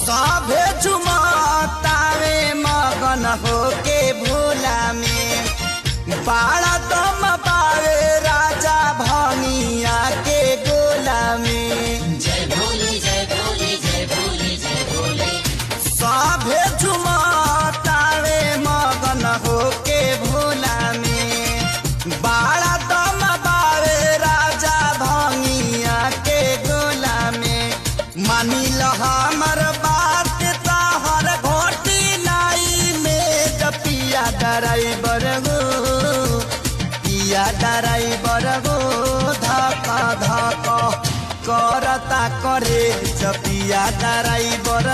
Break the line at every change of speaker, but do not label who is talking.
सभे झुमतावे मगन होके भोला में बाड़ा दम पावे राजा भनिया के गोला में।
जय भोले जय भोले जय भोले जय भोले।
सभे झुमतावे मगन होके भोला में बाड़ा दम पावे राजा भनिया के गोला में। मानी ल हमर बात तहर घोटी लाई में जपिया ड्राइवर गो पिया ड्राइवर गो धक्का धक्का करता करे जपिया ड्राइवर